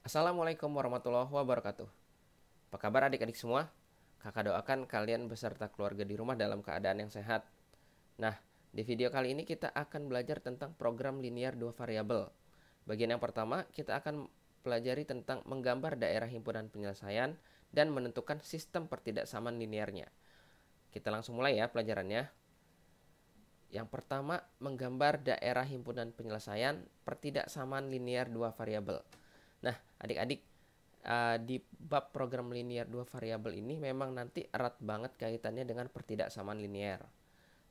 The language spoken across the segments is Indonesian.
Assalamualaikum warahmatullahi wabarakatuh. Apa kabar adik-adik semua? Kakak doakan kalian beserta keluarga di rumah dalam keadaan yang sehat. Nah, di video kali ini kita akan belajar tentang program linear dua variabel. Bagian yang pertama, kita akan pelajari tentang menggambar daerah himpunan penyelesaian dan menentukan sistem pertidaksamaan linearnya. Kita langsung mulai ya pelajarannya. Yang pertama, menggambar daerah himpunan penyelesaian pertidaksamaan linear dua variabel. Nah, adik-adik, di bab program linear dua variabel ini memang nanti erat banget kaitannya dengan pertidaksamaan linear.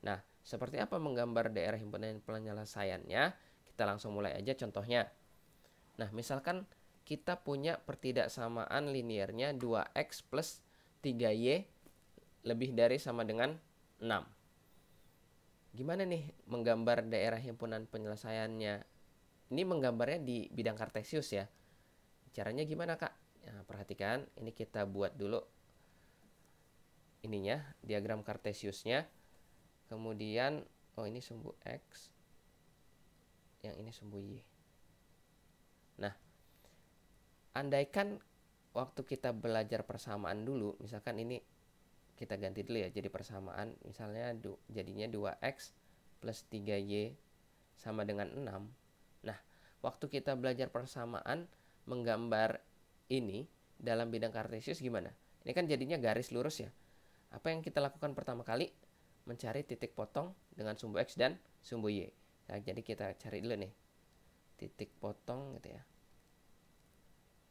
Nah, seperti apa menggambar daerah himpunan penyelesaiannya? Kita langsung mulai aja contohnya. Nah, misalkan kita punya pertidaksamaan linearnya 2x plus 3y lebih dari sama dengan 6. Gimana nih menggambar daerah himpunan penyelesaiannya? Ini menggambarnya di bidang kartesius ya. Caranya gimana, Kak? Nah, perhatikan, ini kita buat dulu ininya, diagram kartesiusnya. Kemudian, oh ini sumbu X, yang ini sumbu Y. Nah, andaikan waktu kita belajar persamaan dulu, misalkan ini kita ganti dulu ya, jadi persamaan, misalnya jadinya 2x plus 3y sama dengan 6. Nah, waktu kita belajar persamaan, menggambar ini dalam bidang kartesius gimana? Ini kan jadinya garis lurus ya. Apa yang kita lakukan pertama kali? Mencari titik potong dengan sumbu X dan sumbu Y. Nah, jadi kita cari dulu nih. Titik potong gitu ya.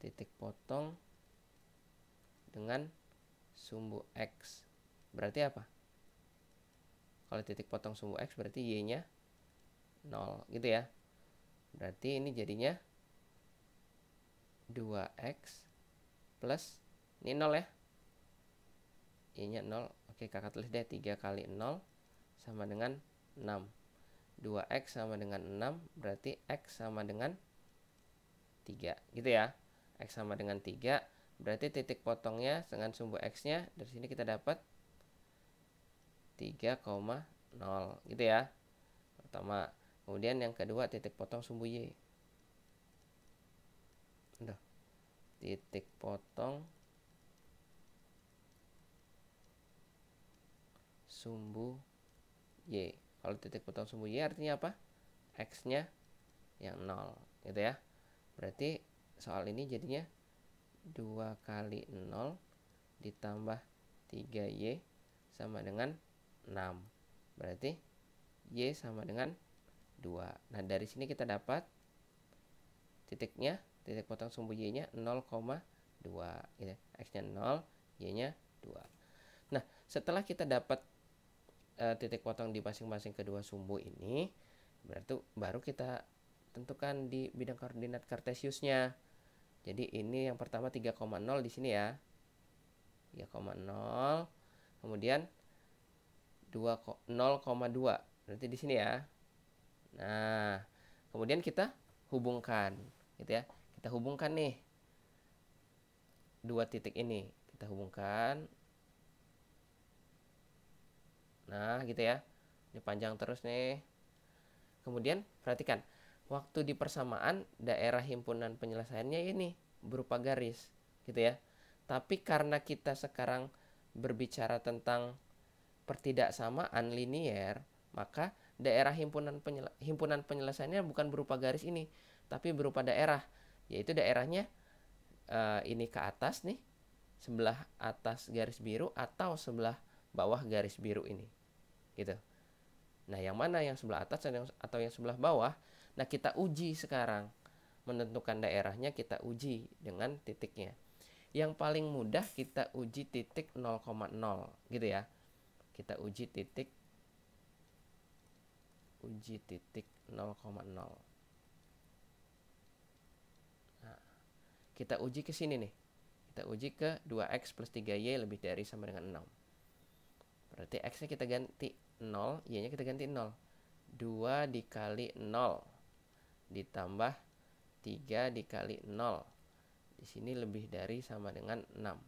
Titik potong dengan sumbu X. Berarti apa? Kalau titik potong sumbu X berarti Y-nya 0 gitu ya. Berarti ini jadinya 2x plus, ini 0 ya, y-nya 0. Oke, kakak tulis deh 3 kali 0 sama dengan 6. 2x sama dengan 6, berarti x sama dengan 3 gitu ya. X sama dengan 3, berarti titik potongnya dengan sumbu x-nya dari sini kita dapat 3,0 gitu ya. Pertama. Kemudian yang kedua titik potong sumbu y. Udah. Titik potong sumbu y. Kalau titik potong sumbu y artinya apa? X-nya yang 0 gitu ya. Berarti soal ini jadinya 2 kali 0 ditambah 3y sama dengan 6. Berarti y sama dengan 2. Nah, dari sini kita dapat titiknya, titik potong sumbu y-nya 0,2 gitu. X-nya 0, y-nya 2. Nah, setelah kita dapat titik potong di masing-masing kedua sumbu ini, berarti baru kita tentukan di bidang koordinat kartesiusnya. Jadi ini yang pertama 3,0 di sini ya. 3,0. Kemudian 0,2 berarti di sini ya. Nah, kemudian kita hubungkan gitu ya. Kita hubungkan nih dua titik ini. Kita hubungkan. Nah, gitu ya. Ini panjang terus nih. Kemudian perhatikan, waktu di persamaan daerah himpunan penyelesaiannya ini berupa garis gitu ya. Tapi karena kita sekarang berbicara tentang pertidaksamaan linier, maka daerah himpunan penyelesaiannya bukan berupa garis ini, tapi berupa daerah, yaitu daerahnya ini ke atas nih, sebelah atas garis biru atau sebelah bawah garis biru ini, gitu. Nah, yang mana yang sebelah atas atau yang sebelah bawah? Nah, kita uji sekarang. Menentukan daerahnya kita uji dengan titiknya. Yang paling mudah kita uji titik 0,0 gitu ya. Kita uji titik 0,0. Nah, kita uji ke sini nih. Kita uji ke 2x plus 3y lebih dari sama dengan 6. Berarti x-nya kita ganti 0, y-nya kita ganti 0. 2 dikali 0 ditambah 3 dikali 0. Di sini lebih dari sama dengan 6.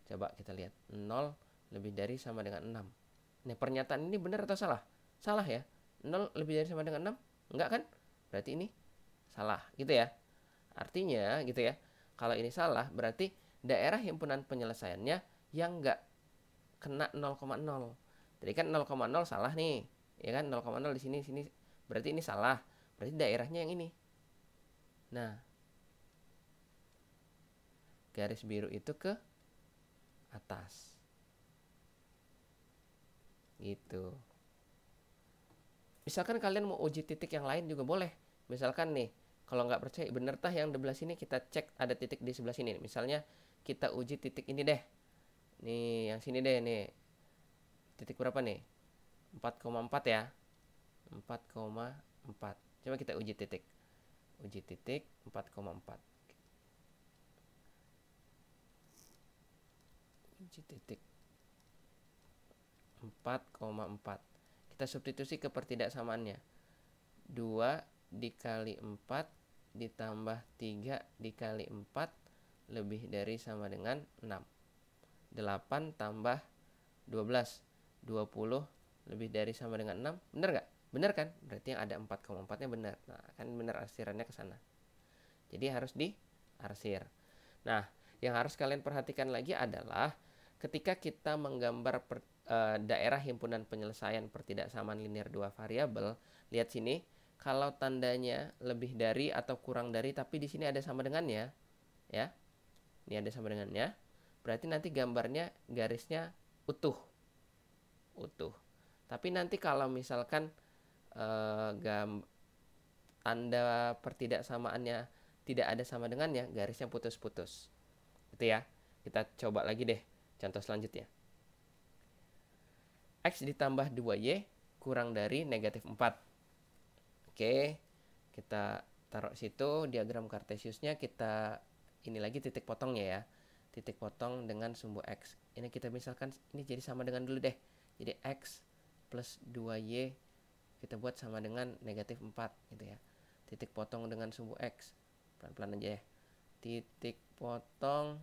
Coba kita lihat. 0 lebih dari sama dengan 6. Nah, pernyataan ini benar atau salah? Salah ya. 0 lebih dari sama dengan 6? Enggak kan? Berarti ini salah gitu ya. Artinya gitu ya. Kalau ini salah, berarti daerah himpunan penyelesaiannya yang nggak kena 0,0. Jadi kan 0,0 salah nih, ya kan 0,0 di sini, berarti ini salah. Berarti daerahnya yang ini. Nah, garis biru itu ke atas. Gitu. Misalkan kalian mau uji titik yang lain juga boleh. Misalkan nih, kalau nggak percaya bener tah yang di sebelah sini, kita cek ada titik di sebelah sini. Misalnya kita uji titik ini deh. Nih, yang sini deh nih. Titik berapa nih? 4,4 ya. 4,4. Coba kita uji titik. Uji titik 4,4. Uji titik 4,4. Kita substitusi ke pertidaksamaannya. 2 dikali 4 ditambah 3 dikali 4 lebih dari sama dengan 6. 8 tambah 12. 20 lebih dari sama dengan 6. Bener nggak? Bener kan? Berarti yang ada 4,4-nya bener. Nah, kan bener arsirannya ke sana. Jadi harus diarsir. Nah, yang harus kalian perhatikan lagi adalah ketika kita menggambar daerah himpunan penyelesaian pertidaksamaan linear dua variabel, lihat sini, kalau tandanya lebih dari atau kurang dari tapi di sini ada sama dengannya, ya. Ini ada sama dengannya. Berarti nanti gambarnya garisnya utuh. Tapi nanti kalau misalkan tanda pertidaksamaannya tidak ada sama dengannya, garisnya putus-putus. Gitu ya. Kita coba lagi deh contoh selanjutnya. X ditambah 2Y kurang dari negatif 4. Oke, kita taruh situ diagram Cartesiusnya, kita ini lagi titik potongnya ya. Titik potong dengan sumbu X. Ini kita misalkan ini jadi sama dengan dulu deh. Jadi X plus 2Y kita buat sama dengan negatif 4 gitu ya. Titik potong dengan sumbu X. Pelan-pelan aja ya. Titik potong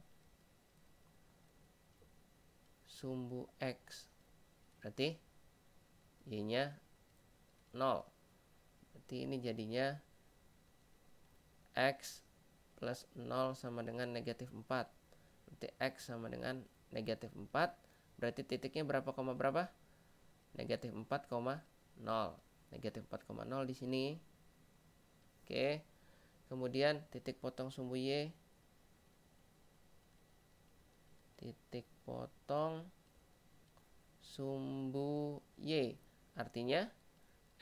sumbu X. Berarti Y-nya 0. Berarti ini jadinya X plus 0 sama dengan negatif 4. Berarti X sama dengan negatif 4. Berarti titiknya berapa, koma berapa? Negatif 4,0. Negatif 4,0 di sini. Oke. Kemudian titik potong sumbu Y. Titik potong sumbu Y. Artinya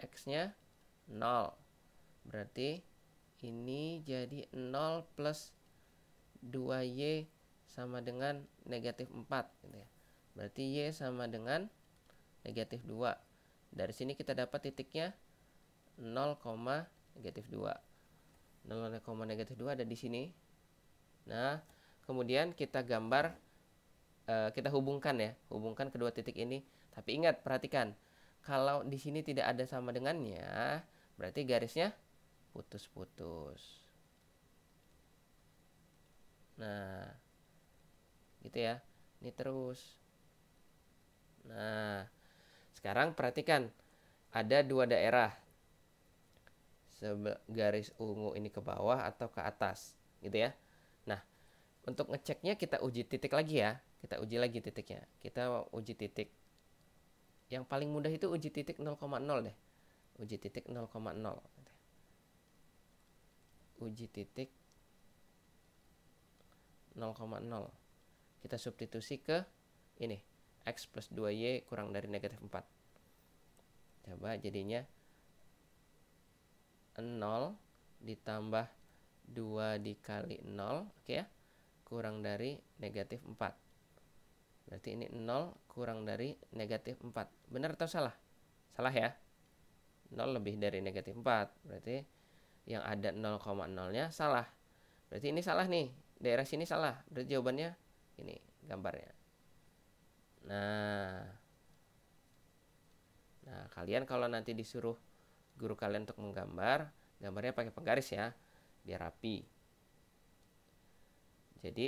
X-nya 0. Berarti ini jadi 0 plus 2Y sama dengan negatif 4 gitu ya. Berarti Y sama dengan negatif 2. Dari sini kita dapat titiknya 0, negatif 2. 0, negatif 2 ada di sini. Nah, kemudian kita gambar, kita hubungkan ya, hubungkan kedua titik ini. Tapi ingat, perhatikan, kalau di sini tidak ada sama dengannya, berarti garisnya putus-putus. Nah, gitu ya. Ini terus. Nah, sekarang perhatikan, ada dua daerah. Garis ungu ini ke bawah atau ke atas, gitu ya. Nah, untuk ngeceknya kita uji titik lagi ya. Kita uji lagi titiknya. Kita uji titik. Yang paling mudah itu uji titik 0,0 deh. Uji titik 0,0. Uji titik 0,0. Kita substitusi ke ini. X plus 2Y kurang dari negatif 4. Coba jadinya 0 ditambah 2 dikali 0, oke ya, kurang dari negatif 4. Berarti ini 0 kurang dari negatif 4. Benar atau salah? Salah ya. 0 lebih dari negatif 4. Berarti yang ada 0,0-nya salah. Berarti ini salah nih. Daerah sini salah. Berarti jawabannya ini gambarnya. Nah, kalian kalau nanti disuruh guru kalian untuk menggambar, gambarnya pakai penggaris ya, biar rapi. Jadi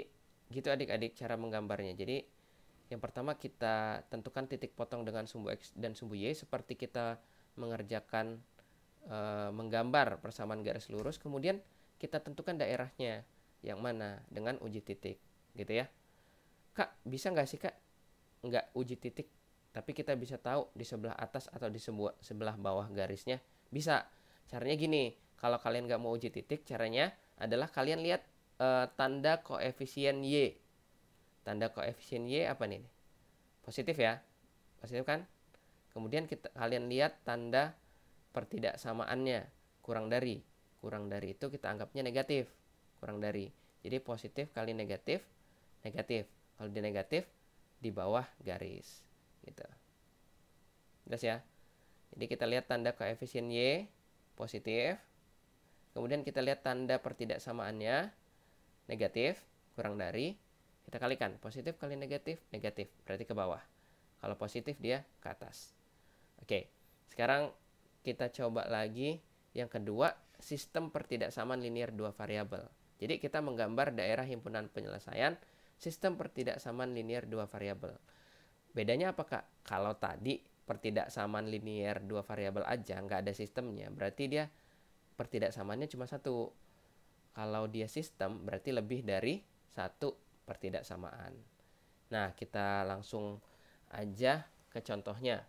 gitu adik-adik cara menggambarnya. Jadi yang pertama kita tentukan titik potong dengan sumbu X dan sumbu Y seperti kita mengerjakan menggambar persamaan garis lurus. Kemudian kita tentukan daerahnya. yang mana dengan uji titik, gitu ya. Kak, bisa nggak sih Kak nggak uji titik, tapi kita bisa tahu di sebelah atas atau di sebelah bawah garisnya? Bisa. Caranya gini, kalau kalian nggak mau uji titik, caranya adalah kalian lihat tanda koefisien Y. Tanda koefisien Y apa nih? Positif ya, positif kan? Kemudian kalian lihat tanda pertidaksamaannya, kurang dari. Kurang dari itu kita anggapnya negatif, kurang dari. Jadi positif kali negatif, negatif. Kalau di negatif, di bawah garis, gitu. Jelas ya? Jadi kita lihat tanda koefisien Y, positif. Kemudian kita lihat tanda pertidaksamaannya, negatif, kurang dari. Kita kalikan, positif kali negatif, negatif, berarti ke bawah. Kalau positif dia ke atas. Oke, sekarang kita coba lagi yang kedua, sistem pertidaksamaan linear dua variabel. Jadi kita menggambar daerah himpunan penyelesaian sistem pertidaksamaan linear dua variabel. Bedanya apa Kak? Kalau tadi pertidaksamaan linear dua variabel aja, nggak ada sistemnya, berarti dia pertidaksamaannya cuma satu. Kalau dia sistem, berarti lebih dari satu pertidaksamaan. Nah, kita langsung aja ke contohnya.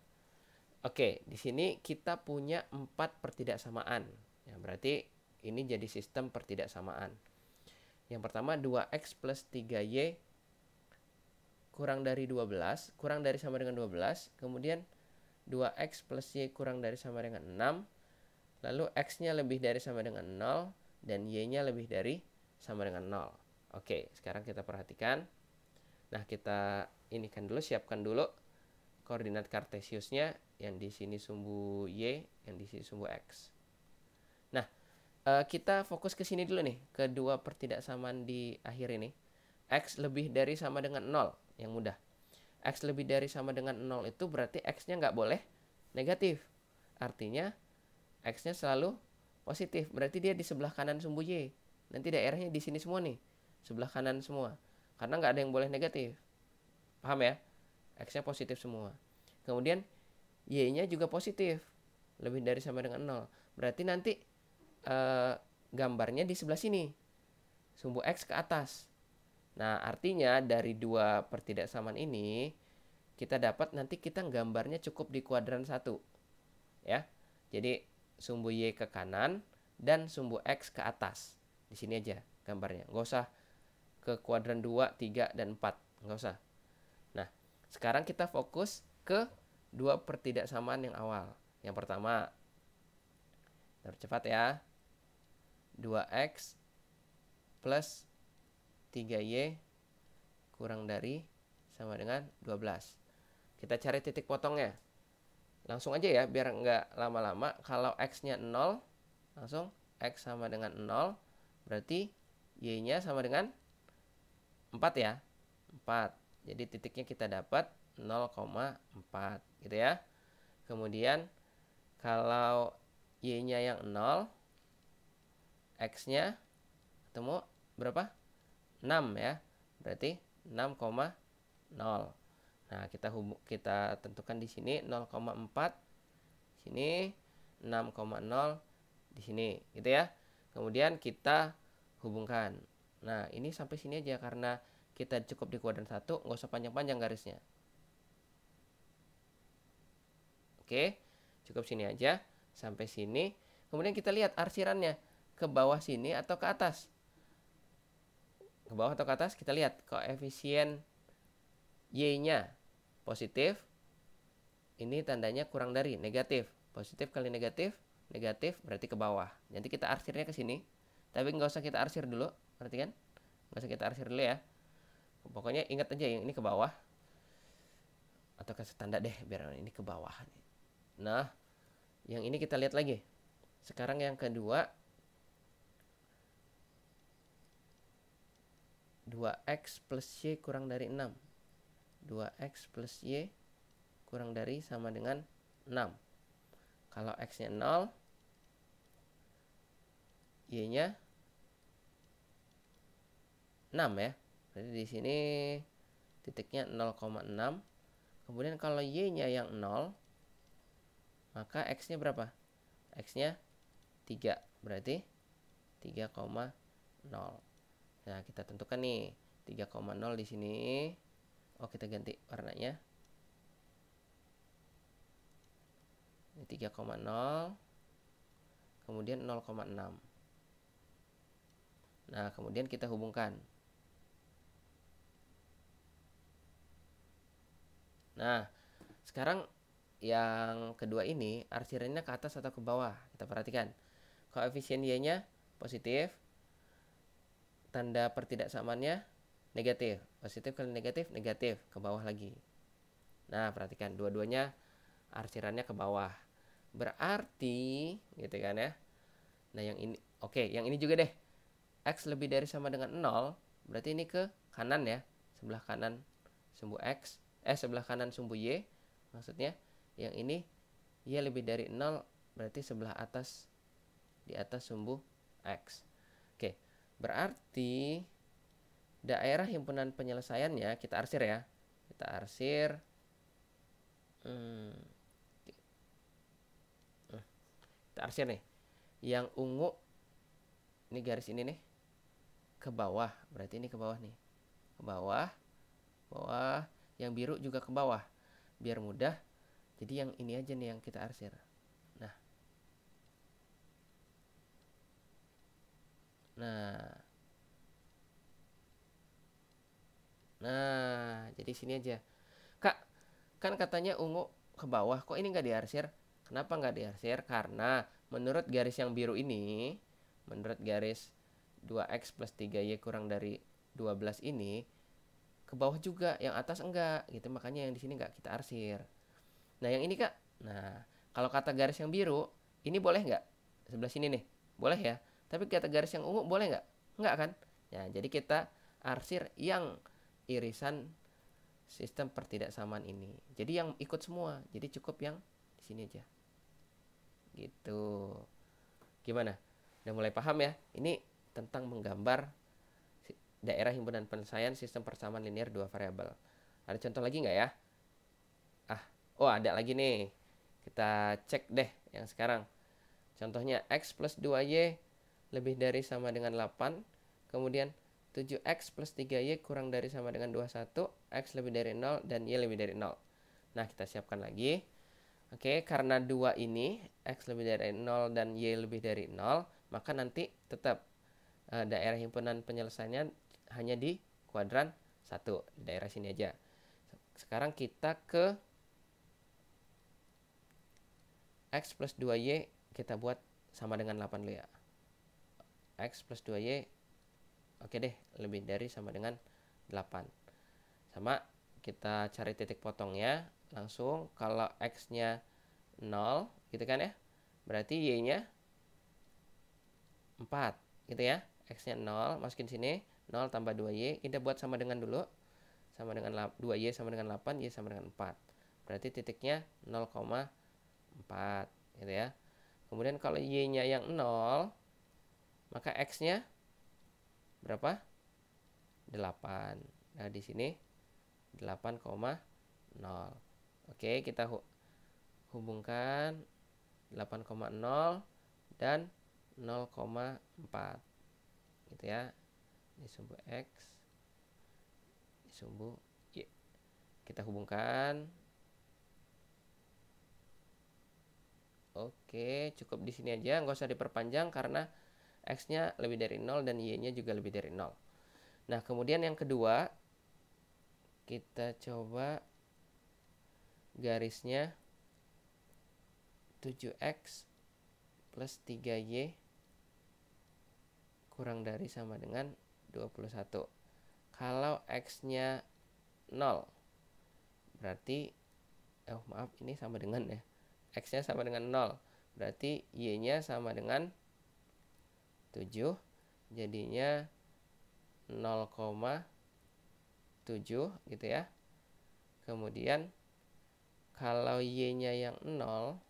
Oke, di sini kita punya 4 pertidaksamaan. Ya, berarti ini jadi sistem pertidaksamaan. Yang pertama 2x plus 3y kurang dari 12, kurang dari sama dengan 12. Kemudian 2x plus y kurang dari sama dengan 6. Lalu x-nya lebih dari sama dengan 0 dan y-nya lebih dari sama dengan 0. Oke, sekarang kita perhatikan. Nah, kita inikan dulu, siapkan dulu koordinat kartesiusnya, yang di sini sumbu y, yang di sini sumbu x. Nah, kita fokus ke sini dulu nih, kedua pertidaksamaan di akhir ini. X lebih dari sama dengan 0, yang mudah. X lebih dari sama dengan 0 itu berarti x-nya nggak boleh negatif. Artinya x-nya selalu positif, berarti dia di sebelah kanan sumbu y. Nanti daerahnya di sini semua nih, sebelah kanan semua. Karena nggak ada yang boleh negatif. Paham ya? X-nya positif semua. Kemudian y-nya juga positif, lebih dari sama dengan 0. Berarti nanti gambarnya di sebelah sini, sumbu x ke atas. Nah, artinya dari dua pertidaksamaan ini kita dapat nanti kita gambarnya cukup di kuadran 1. Ya. Jadi sumbu y ke kanan dan sumbu x ke atas. Di sini aja gambarnya. Nggak usah ke kuadran 2, 3, dan 4. Nggak usah. Nah, sekarang kita fokus ke dua pertidaksamaan yang awal. Yang pertama, tercepat ya. 2x plus 3y kurang dari sama dengan 12. Kita cari titik potongnya. Langsung aja ya, biar nggak lama-lama. Kalau x-nya 0, langsung x sama dengan 0. Berarti y-nya sama dengan 4 ya. 4. Jadi titiknya kita dapat 0,4 gitu ya. Kemudian kalau y-nya yang 0, x-nya ketemu berapa? 6 ya. Berarti 6,0. Nah, kita tentukan di sini 0,4, sini 6,0 di sini, gitu ya. Kemudian kita hubungkan. Nah, ini sampai sini aja karena kita cukup di kuadran 1, nggak usah panjang-panjang garisnya. Oke, cukup sini aja sampai sini. Kemudian kita lihat arsirannya ke bawah sini atau ke atas. Ke bawah atau ke atas, kita lihat koefisien y-nya positif, ini tandanya kurang dari, negatif. Positif kali negatif, negatif berarti ke bawah. Nanti kita arsirnya ke sini, tapi nggak usah kita arsir dulu, ngerti kan? Nggak usah kita arsir dulu ya. Pokoknya ingat aja yang ini ke bawah, atau kasih tanda deh biar ini ke bawah. Nah, yang ini kita lihat lagi. Sekarang yang kedua, 2x plus y kurang dari 6. 2x plus y kurang dari sama dengan 6. Kalau x-nya 0, y-nya 6 ya. Jadi di sini titiknya 0,6. Kemudian kalau y-nya yang 0, maka x-nya berapa? X-nya 3. Berarti 3,0. Nah, kita tentukan nih 3,0 di sini. Oh, kita ganti warnanya. Ini 3,0. Kemudian 0,6. Nah, kemudian kita hubungkan. Nah, sekarang yang kedua ini arsirannya ke atas atau ke bawah? Kita perhatikan. Koefisien Y-nya positif. Tanda pertidaksamaannya negatif. Positif kali negatif, negatif. Ke bawah lagi. Nah, perhatikan. Dua-duanya arsirannya ke bawah. Berarti, gitu kan ya. Nah, yang ini, oke, yang ini juga deh. X lebih dari sama dengan 0, berarti ini ke kanan ya. Sebelah kanan sumbu X, sebelah kanan sumbu Y. Maksudnya, yang ini Y lebih dari 0, berarti sebelah atas, di atas sumbu X. Oke, berarti daerah himpunan penyelesaiannya kita arsir ya. Kita arsir. Kita arsir nih. Yang ungu, ini garis ini nih, ke bawah. Berarti ini ke bawah nih. Ke bawah. Bawah. Yang biru juga ke bawah. Biar mudah. Jadi yang ini aja nih yang kita arsir. Nah. Nah, jadi sini aja. Kak, kan katanya ungu ke bawah. Kok ini nggak diarsir? Kenapa nggak diarsir? Karena menurut garis yang biru ini, menurut garis 2x plus 3y kurang dari 12 ini, ke bawah juga, yang atas enggak gitu, makanya yang di sini enggak kita arsir. Nah, yang ini Kak. Nah, kalau kata garis yang biru, ini boleh nggak? Sebelah sini nih. Boleh ya. Tapi kata garis yang ungu boleh nggak? Enggak kan? Ya, jadi kita arsir yang irisan sistem pertidaksamaan ini. Jadi yang ikut semua. Jadi cukup yang di sini aja. Gitu. Gimana? Udah mulai paham ya? Ini tentang menggambar daerah himpunan penyelesaian sistem persamaan linear dua variabel. Ada contoh lagi nggak ya? Oh ada lagi nih. Kita cek deh yang sekarang. Contohnya x plus 2y lebih dari sama dengan 8. Kemudian 7x plus 3y kurang dari sama dengan 21. X lebih dari 0 dan y lebih dari 0. Nah, kita siapkan lagi. Oke, karena 2 ini x lebih dari 0 dan y lebih dari 0, maka nanti tetap daerah himpunan penyelesaiannya hanya di kuadran 1, di daerah sini aja. Sekarang kita ke x plus 2y kita buat sama dengan 8 dulu ya. X plus 2y oke deh, lebih dari sama dengan 8. Sama, kita cari titik potongnya. Langsung, kalau x-nya 0 gitu kan ya, berarti y-nya 4 gitu ya. X-nya 0, masukin sini, 0 tambah 2y, kita buat sama dengan dulu. Sama dengan 2y sama dengan 8, y sama dengan 4. Berarti titiknya 0,4 gitu ya. Kemudian kalau y-nya yang 0, maka x-nya berapa? 8. Nah, di sini 8,0. Oke, kita hubungkan 8,0 dan 0,4 gitu ya. Ini sumbu x, ini sumbu y. Kita hubungkan. Oke, cukup di sini aja, nggak usah diperpanjang karena x-nya lebih dari 0 dan y-nya juga lebih dari 0. Nah, kemudian yang kedua, kita coba garisnya 7x plus 3y kurang dari sama dengan 21. Kalau x-nya 0, berarti maaf, ini sama dengan ya. X-nya sama dengan 0, berarti y-nya sama dengan 7. Jadinya 0,7 gitu ya. Kemudian kalau y-nya yang 0,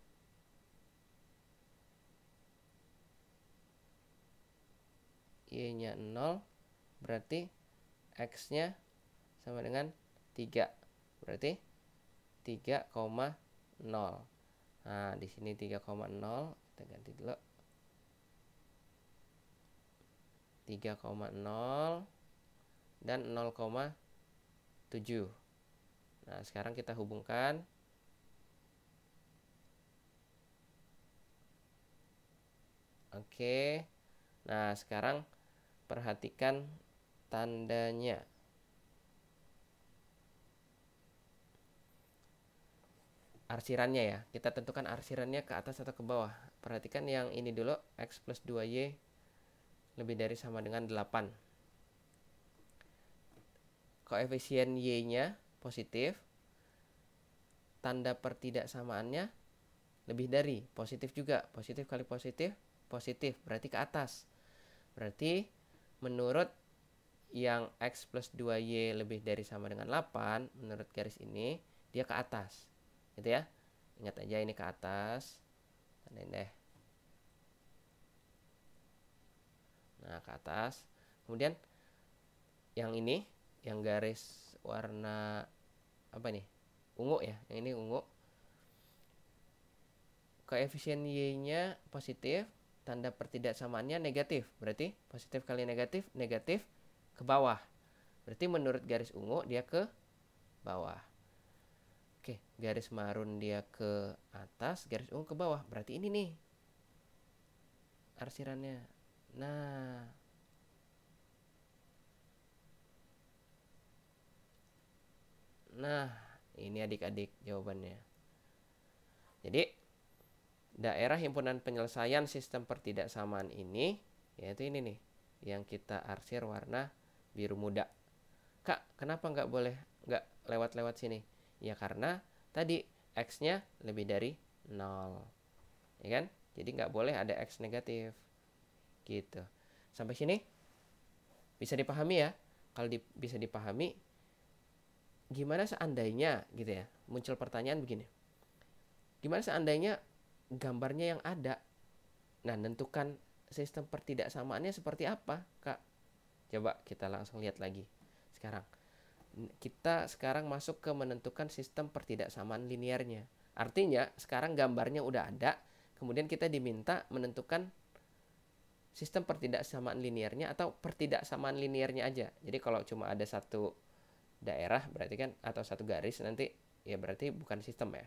y-nya 0, berarti x-nya sama dengan 3. Berarti 3,0. Nah, di sini 3,0, kita ganti dulu. 3,0 dan 0,7. Nah, sekarang kita hubungkan. Oke. Nah, sekarang perhatikan tandanya. Arsirannya ya. Kita tentukan arsirannya ke atas atau ke bawah. Perhatikan yang ini dulu, X plus 2Y lebih dari sama dengan 8. Koefisien Y-nya positif. Tanda pertidaksamaannya lebih dari, positif juga. Positif kali positif, positif. Berarti ke atas. Berarti menurut yang X plus 2Y lebih dari sama dengan 8, menurut garis ini, dia ke atas. Gitu ya. Ingat aja ini ke atas. Tandain deh. Nah, ke atas. Kemudian yang ini, yang garis warna apa nih? Ungu ya. Yang ini ungu. Koefisien Y-nya positif, tanda pertidaksamaannya negatif. Berarti positif kali negatif, negatif ke bawah. Berarti menurut garis ungu dia ke bawah. Oke, garis marun dia ke atas, garis ungu ke bawah. Berarti ini nih arsirannya. Nah, ini adik-adik jawabannya. Jadi, daerah himpunan penyelesaian sistem pertidaksamaan ini, yaitu ini nih, yang kita arsir warna biru muda. Kak, kenapa nggak boleh nggak lewat-lewat sini? Ya karena tadi X-nya lebih dari 0. Ya kan? Jadi nggak boleh ada X negatif. Gitu. Sampai sini bisa dipahami ya? Kalau bisa dipahami, gimana seandainya gitu ya? Muncul pertanyaan begini. Gimana seandainya gambarnya yang ada? Nah, tentukan sistem pertidaksamaannya seperti apa, Kak? Coba kita langsung lihat lagi. Sekarang kita sekarang masuk ke menentukan sistem pertidaksamaan linearnya. Artinya sekarang gambarnya udah ada, kemudian kita diminta menentukan sistem pertidaksamaan linearnya atau pertidaksamaan linearnya aja. Jadi kalau cuma ada satu daerah berarti kan, atau satu garis nanti ya berarti bukan sistem ya.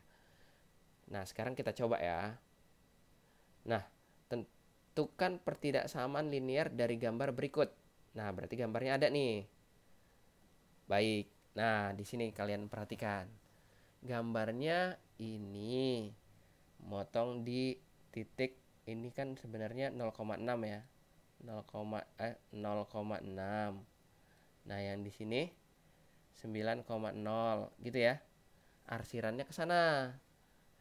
Nah, sekarang kita coba ya. Nah, tentukan pertidaksamaan linear dari gambar berikut. Nah, berarti gambarnya ada nih. Baik. Nah, di sini kalian perhatikan. Gambarnya ini motong di titik ini kan sebenarnya 0,6 ya. 0,6. Nah, yang di sini 9,0 gitu ya. Arsirannya ke sana.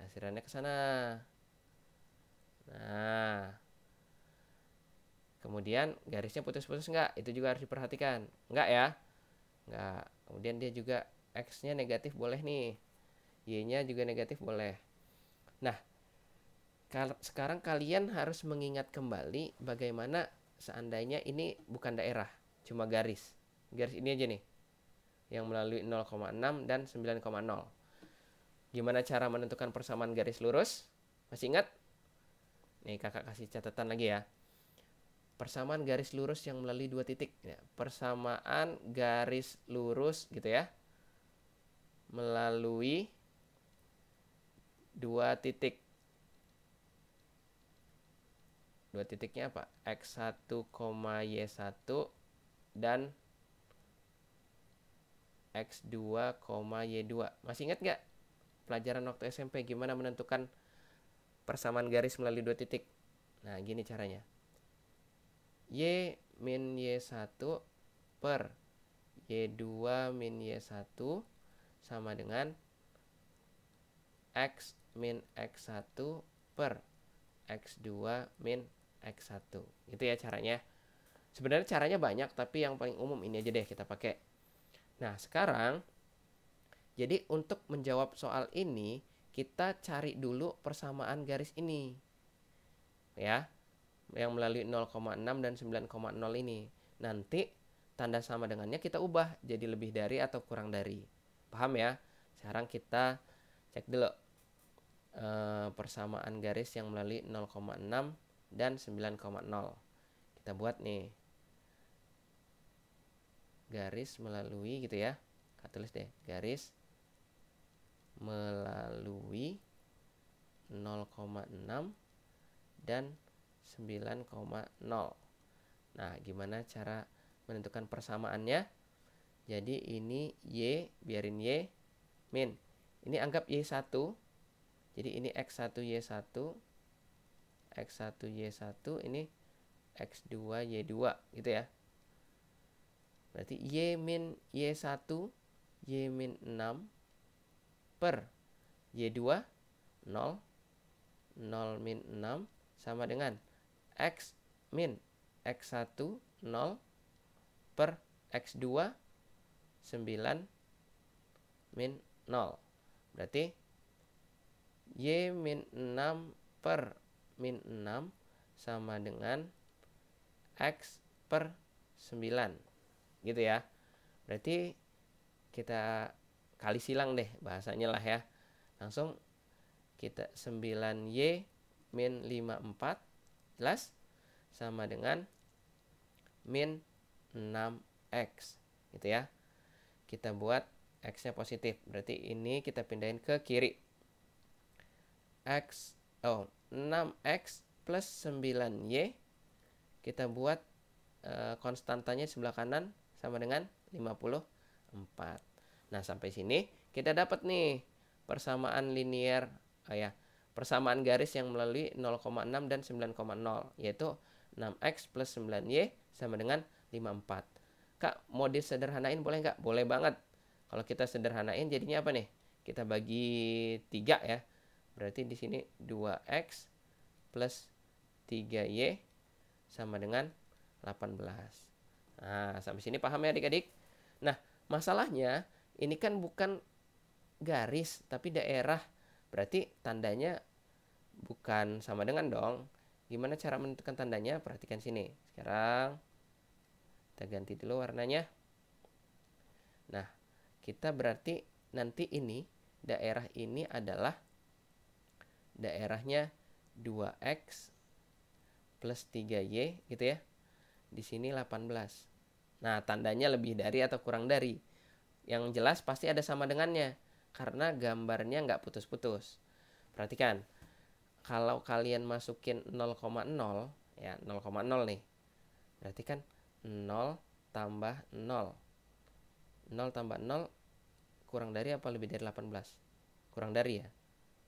Arsirannya ke sana. Nah, kemudian garisnya putus-putus enggak? Itu juga harus diperhatikan. Enggak ya? Enggak. Kemudian dia juga X-nya negatif boleh nih. Y-nya juga negatif boleh. Nah, sekarang kalian harus mengingat kembali bagaimana seandainya ini bukan daerah, cuma garis. Garis ini aja nih, yang melalui 0,6 dan 9,0. Gimana cara menentukan persamaan garis lurus? Masih ingat? Nih kakak kasih catatan lagi ya. Persamaan garis lurus yang melalui dua titik. Ya, persamaan garis lurus gitu ya, melalui dua titik. Dua titiknya apa? X1, Y1 dan X2, Y2. Masih ingat nggak pelajaran waktu SMP gimana menentukan persamaan garis melalui dua titik? Nah, gini caranya. Y min Y1 per Y2 min Y1 sama dengan X min X1 per X2 min X1. Itu ya caranya. Sebenarnya caranya banyak, tapi yang paling umum ini aja deh kita pakai. Nah, sekarang jadi untuk menjawab soal ini, kita cari dulu persamaan garis ini. Ya, yang melalui 0,6 dan 9,0 ini. Nanti tanda sama dengannya kita ubah jadi lebih dari atau kurang dari. Paham ya? Sekarang kita cek dulu persamaan garis yang melalui 0,6 dan 9,0. Kita buat nih. garis melalui gitu ya. Kita tulis deh, garis melalui 0,6 dan 9,0. Nah, gimana cara menentukan persamaannya? Jadi ini Y, biarin Y, min. Ini anggap Y1. Jadi ini X1Y1, X1Y1, ini X2Y2 gitu ya. Berarti Y min Y1, Y min 6 per Y2, 0, 0 min 6 sama dengan X min X1, 0 per X2, 9 min 0. Berarti Y min 6 per min 6 sama dengan X per 9. Gitu ya. Berarti kita kali silang deh bahasanya lah ya. Langsung kita 9Y min 54 jelas sama dengan min 6X gitu ya. Kita buat X-nya positif. Berarti ini kita pindahin ke kiri. 6X plus 9Y kita buat konstantanya sebelah kanan sama dengan 54. Nah, sampai sini kita dapat nih persamaan linear persamaan garis yang melalui 0,6 dan 9,0, yaitu 6X plus 9Y sama dengan 54. Kak, mau disederhanain boleh nggak? Boleh banget. Kalau kita sederhanain jadinya apa nih? Kita bagi 3 ya. Berarti di sini 2X plus 3Y sama dengan 18. Nah, sampai sini paham ya adik-adik? Nah, masalahnya ini kan bukan garis tapi daerah. Berarti tandanya bukan sama dengan dong. Gimana cara menentukan tandanya? Perhatikan sini. Sekarang kita ganti dulu warnanya. Nah, kita berarti nanti ini daerah ini adalah daerahnya 2X plus 3Y gitu ya. Di sini 18. Nah, tandanya lebih dari atau kurang dari. Yang jelas pasti ada sama dengannya karena gambarnya nggak putus-putus. Perhatikan, kalau kalian masukin 0,0 ya, 0,0 nih. Berarti kan 0 tambah 0. 0 tambah 0 kurang dari apa lebih dari 18? Kurang dari ya.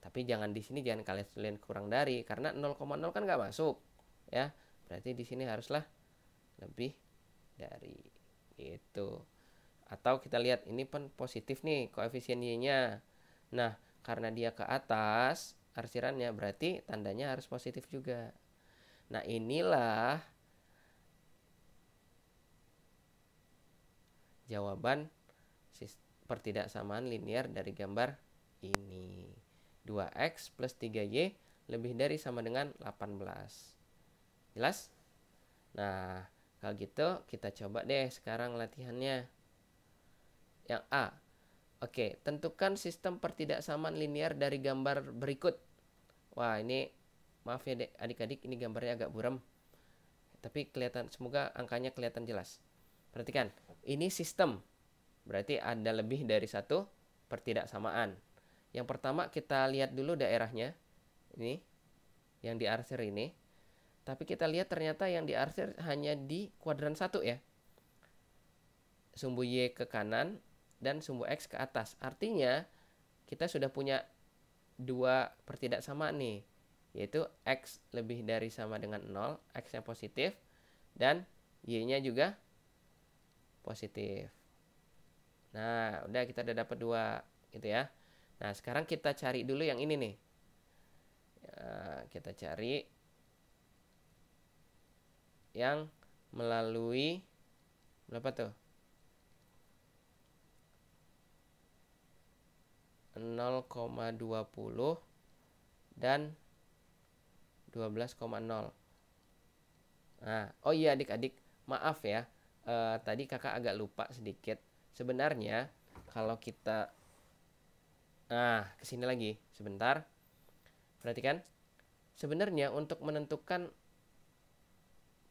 Tapi jangan di sini jangan kalian kurang dari karena 0,0 kan nggak masuk ya. Berarti di sini haruslah lebih dari itu. Atau kita lihat ini pun positif nih koefisien Y-nya. Nah, karena dia ke atas arsirannya berarti tandanya harus positif juga. Nah, inilah jawaban pertidaksamaan linear dari gambar ini. 2X plus 3Y lebih dari sama dengan 18. Jelas? Nah, kalau gitu kita coba deh sekarang latihannya. Yang A. Oke, tentukan sistem pertidaksamaan linear dari gambar berikut. Wah, ini maaf ya adik-adik, ini gambarnya agak buram. Tapi kelihatan, semoga angkanya kelihatan jelas. Perhatikan, ini sistem. Berarti ada lebih dari satu pertidaksamaan. Yang pertama kita lihat dulu daerahnya. Ini, yang diarsir ini. Tapi kita lihat ternyata yang diarsir hanya di kuadran 1 ya. Sumbu Y ke kanan dan sumbu X ke atas. Artinya kita sudah punya dua pertidaksamaan nih, yaitu X lebih dari sama dengan 0, X-nya positif, dan Y-nya juga positif. Nah, udah kita udah dapat dua gitu ya. Nah, sekarang kita cari dulu yang ini nih. Kita cari yang melalui berapa tuh? 0,20 dan 12,0. Nah, oh iya adik-adik, maaf ya. Tadi kakak agak lupa sedikit. Sebenarnya kalau kita kesini lagi sebentar. Perhatikan. Sebenarnya untuk menentukan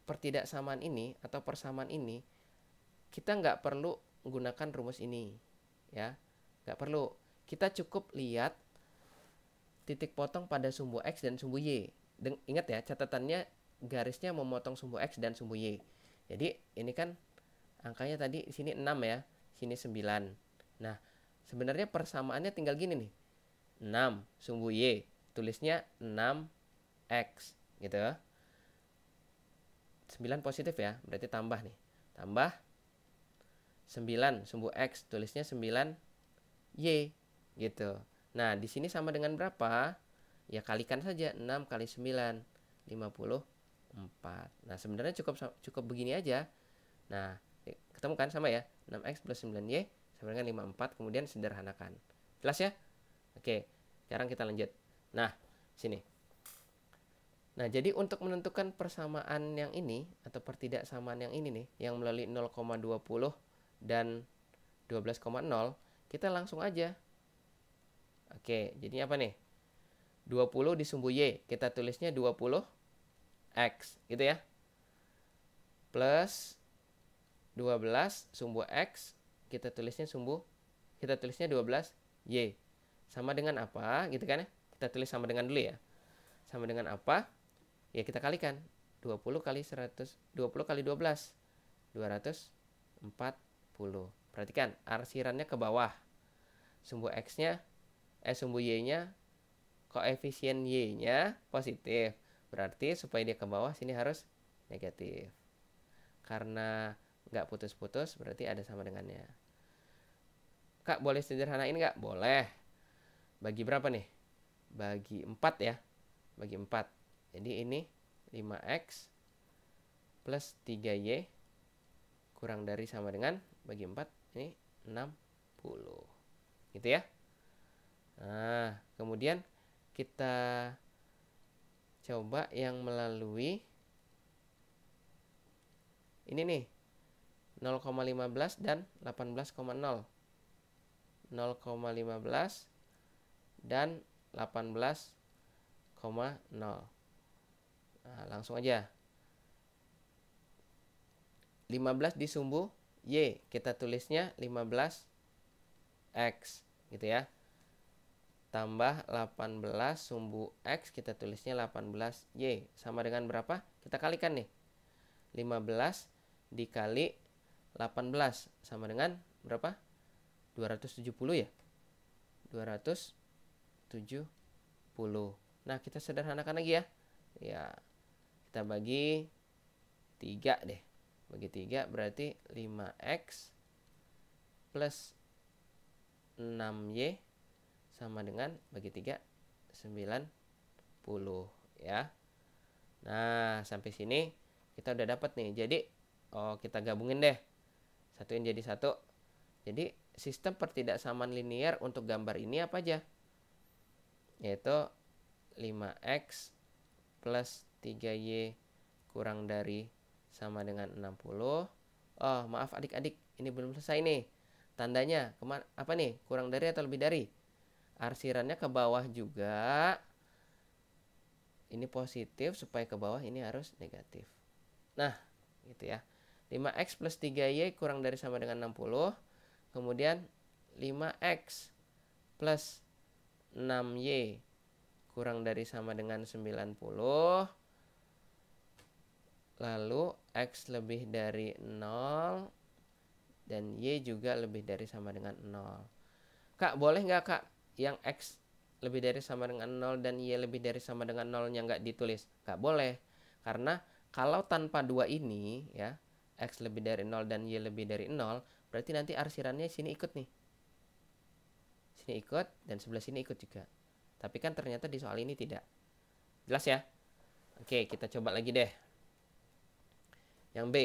pertidaksamaan ini atau persamaan ini kita nggak perlu menggunakan rumus ini, ya, nggak perlu. Kita cukup lihat titik potong pada sumbu X dan sumbu Y. Ingat ya, catatannya garisnya memotong sumbu X dan sumbu Y. Jadi ini kan angkanya tadi di sini 6 ya, sini 9. Nah, sebenarnya persamaannya tinggal gini nih. 6 sumbu Y, tulisnya 6X gitu. 9 positif ya, berarti tambah nih. Tambah 9 sumbu X, tulisnya 9Y gitu. Nah, di sini sama dengan berapa? Ya kalikan saja 6 kali 9, 54. Nah, sebenarnya cukup begini aja. Nah, ketemu kan sama ya? 6X plus 9Y sama dengan 54, kemudian sederhanakan. Jelas ya? Oke, sekarang kita lanjut. Nah, sini. Nah, jadi untuk menentukan persamaan yang ini atau pertidaksamaan yang ini nih, yang melalui 0,20 dan 12,0, kita langsung aja. Oke, jadinya apa nih? 20 di sumbu Y, kita tulisnya 20X, gitu ya. Plus 12 sumbu X, kita tulisnya 12Y. Sama dengan apa, gitu kan ya? Kita tulis sama dengan dulu ya. Sama dengan apa? Ya kita kalikan. 20 kali 100, 20 kali 12, 240. Perhatikan, arsirannya ke bawah. Sumbu X-nya, sumbu Y-nya, koefisien Y-nya positif. Berarti supaya dia ke bawah, sini harus negatif. Karena nggak putus-putus, berarti ada sama dengannya. Kak, boleh sederhanain nggak? Boleh. Bagi berapa nih? Bagi 4 ya. Bagi 4. Jadi ini 5X plus 3Y kurang dari sama dengan, bagi 4, ini 60. Gitu ya. Nah, kemudian kita coba yang melalui ini nih, 0,15 dan 18,0. 0,15 dan 18,0. Nah, langsung aja. 15 di sumbu Y, kita tulisnya 15X, gitu ya. Tambah 18 sumbu X, kita tulisnya 18Y. Sama dengan berapa? Kita kalikan nih. 15 dikali 18 sama dengan berapa? 270 ya? 270. Nah, kita sederhanakan lagi ya. Ya, kita bagi 3 deh. Bagi 3 berarti 5X plus 6Y sama dengan bagi 3, 90 ya. Nah, sampai sini kita udah dapat nih. Jadi, kita gabungin deh. Satuin jadi 1. Jadi, sistem pertidaksamaan linear untuk gambar ini apa aja? Yaitu 5X plus 3Y kurang dari sama dengan 60. Oh, maaf adik-adik, ini belum selesai nih. Tandanya apa nih? Kurang dari atau lebih dari? Arsirannya ke bawah juga. Ini positif, supaya ke bawah ini harus negatif. Nah, gitu ya. 5X plus 3Y kurang dari sama dengan 60. Kemudian 5X plus 6Y kurang dari sama dengan 90. Lalu X lebih dari 0 dan Y juga lebih dari sama dengan 0. Kak, boleh nggak Kak yang X lebih dari sama dengan 0 dan Y lebih dari sama dengan 0-nya nggak ditulis? Nggak boleh. Karena kalau tanpa 2 ini ya, X lebih dari 0 dan Y lebih dari 0, berarti nanti arsirannya sini ikut nih. Sini ikut dan sebelah sini ikut juga. Tapi kan ternyata di soal ini tidak. Jelas ya? Oke, kita coba lagi deh. Yang B.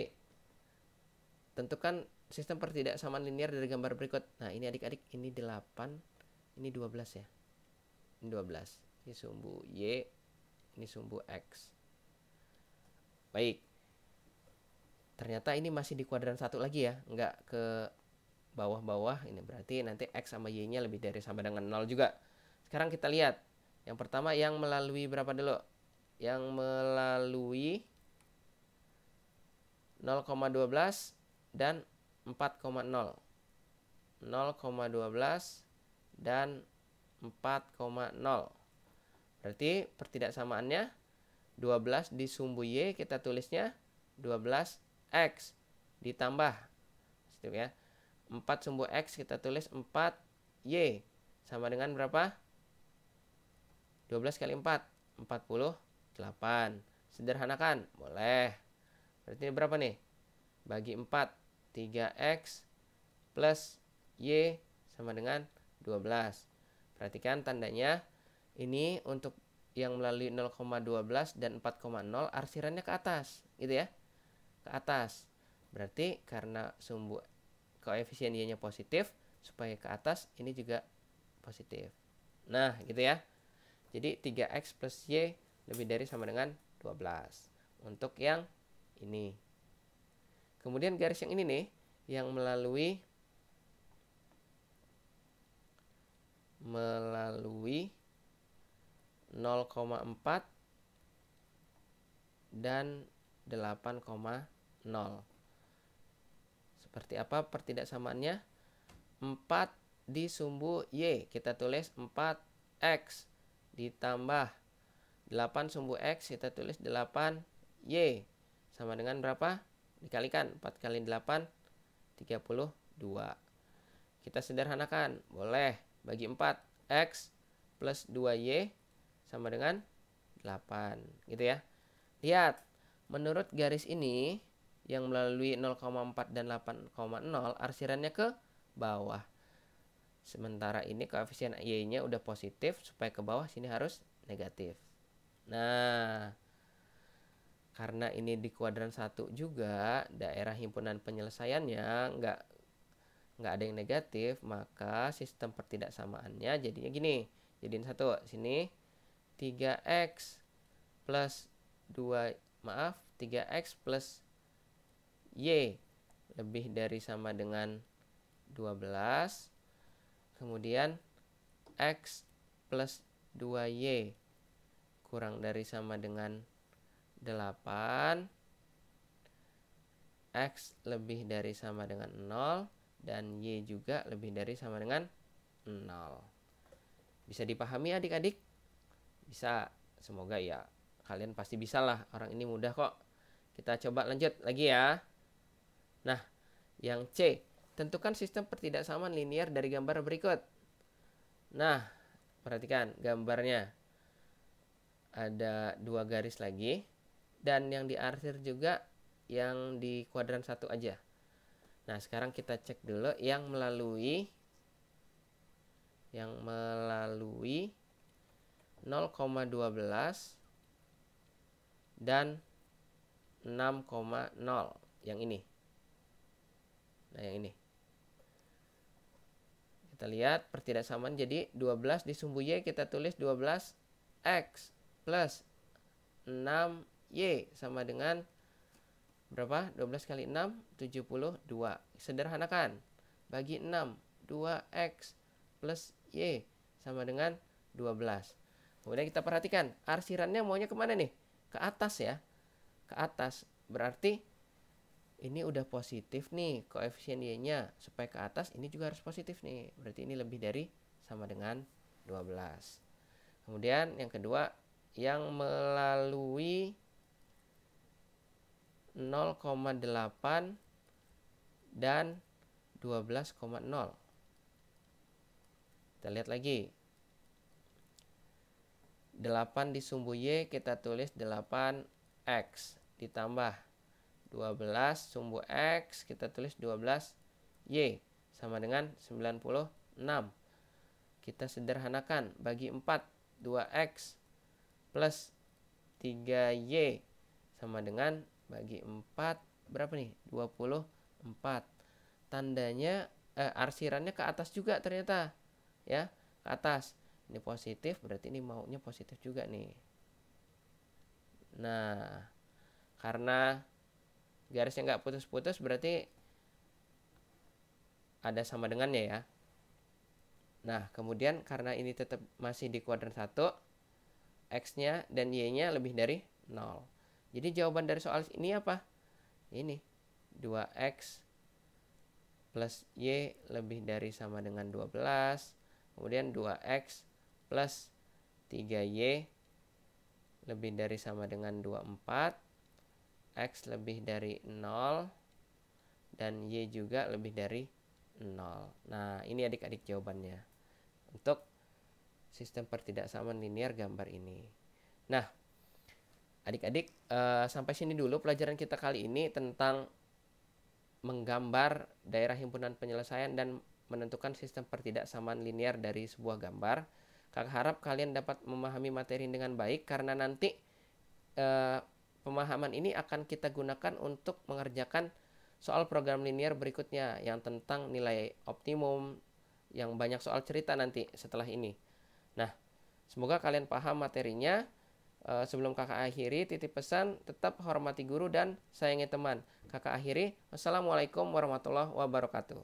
Tentukan sistem pertidaksamaan linear dari gambar berikut. Nah, ini adik-adik, ini 8, ini 12 ya. Ini 12. Ini sumbu Y, ini sumbu X. Baik. Ternyata ini masih di kuadran 1 lagi ya, nggak ke bawah-bawah. Ini berarti nanti X sama Y-nya lebih dari sama dengan 0 juga. Sekarang kita lihat. Yang pertama yang melalui berapa dulu? Yang melalui 0,12 dan 4,0. 0,12 dan 4,0. Berarti pertidaksamaannya 12 di sumbu Y kita tulisnya 12X ditambah gitu ya. 4 sumbu X kita tulis 4Y sama dengan berapa? 12 kali 4 48. Sederhanakan? Boleh. Berarti ini berapa nih? Bagi 4 3X plus Y sama dengan 12. Perhatikan tandanya. Ini untuk yang melalui 0,12 dan 4,0 arsirannya ke atas, gitu ya. Ke atas. Berarti karena sumbu koefisien Y-nya positif, supaya ke atas ini juga positif. Nah, gitu ya. Jadi 3X plus Y lebih dari sama dengan 12. Untuk yang ini. Kemudian garis yang ini nih, yang melalui 0,4 dan 8,0. Seperti apa pertidaksamaannya? 4 di sumbu Y kita tulis 4X ditambah 8 sumbu X kita tulis 8Y sama dengan berapa? Dikalikan 4 kali 8 32. Kita sederhanakan, boleh. Bagi 4 X plus 2Y sama dengan 8, gitu ya. Lihat, menurut garis ini yang melalui 0,4 dan 8,0 arsirannya ke bawah. Sementara ini koefisien Y-nya udah positif, supaya ke bawah sini harus negatif. Nah, karena ini di kuadran 1 juga, daerah himpunan penyelesaiannya nggak ada yang negatif, maka sistem pertidaksamaannya jadinya gini. Jadiin 1, sini 3X plus 3X plus Y lebih dari sama dengan 12. Kemudian X plus 2Y kurang dari sama dengan 8. X lebih dari sama dengan 0. Dan Y juga lebih dari sama dengan 0. Bisa dipahami adik-adik? Bisa. Semoga ya. Kalian pasti bisa lah. Orang ini mudah kok. Kita coba lanjut lagi ya. Nah, yang C. Tentukan sistem pertidaksamaan linier dari gambar berikut. Nah, perhatikan gambarnya. Ada 2 garis lagi. Dan yang diarsir juga yang di kuadran 1 aja. Nah, sekarang kita cek dulu yang melalui 0,12 dan 6,0 yang ini. Nah, yang ini. Kita lihat pertidaksamaan jadi 12 di sumbu Y kita tulis 12X plus 6Y sama dengan berapa? 12 kali 6, 72. Sederhanakan. Bagi 6, 2X plus Y sama dengan 12. Kemudian kita perhatikan, arsirannya maunya kemana nih? Ke atas ya. Ke atas. Berarti ini udah positif nih koefisien Y-nya. Supaya ke atas ini juga harus positif nih. Berarti ini lebih dari sama dengan 12. Kemudian yang kedua, yang melalui 0,8 dan 12,0. Kita lihat lagi. 8 di sumbu Y kita tulis 8X ditambah 12 sumbu X kita tulis 12Y sama dengan 96. Kita sederhanakan, bagi 4 2X plus 3Y sama dengan bagi 4 berapa nih? 24. Tandanya arsirannya ke atas juga ternyata. Ya, ke atas. Ini positif, berarti ini maunya positif juga nih. Nah, karena garisnya nggak putus-putus berarti ada sama dengannya ya. Nah, kemudian karena ini tetap masih di kuadran 1, X-nya dan Y-nya lebih dari 0. Jadi jawaban dari soal ini apa? Ini 2X plus Y lebih dari sama dengan 12. Kemudian 2X plus 3Y lebih dari sama dengan 24. X lebih dari 0. Dan Y juga lebih dari 0. Nah, ini adik-adik jawabannya untuk sistem pertidaksamaan linear gambar ini. Nah, adik-adik, sampai sini dulu pelajaran kita kali ini tentang menggambar daerah himpunan penyelesaian dan menentukan sistem pertidaksamaan linear dari sebuah gambar. Kakak harap kalian dapat memahami materi dengan baik karena nanti pemahaman ini akan kita gunakan untuk mengerjakan soal program linear berikutnya yang tentang nilai optimum, yang banyak soal cerita nanti setelah ini. Nah, semoga kalian paham materinya. Sebelum kakak akhiri, titip pesan, tetap hormati guru dan sayangi teman. Kakak akhiri, wassalamualaikum warahmatullahi wabarakatuh.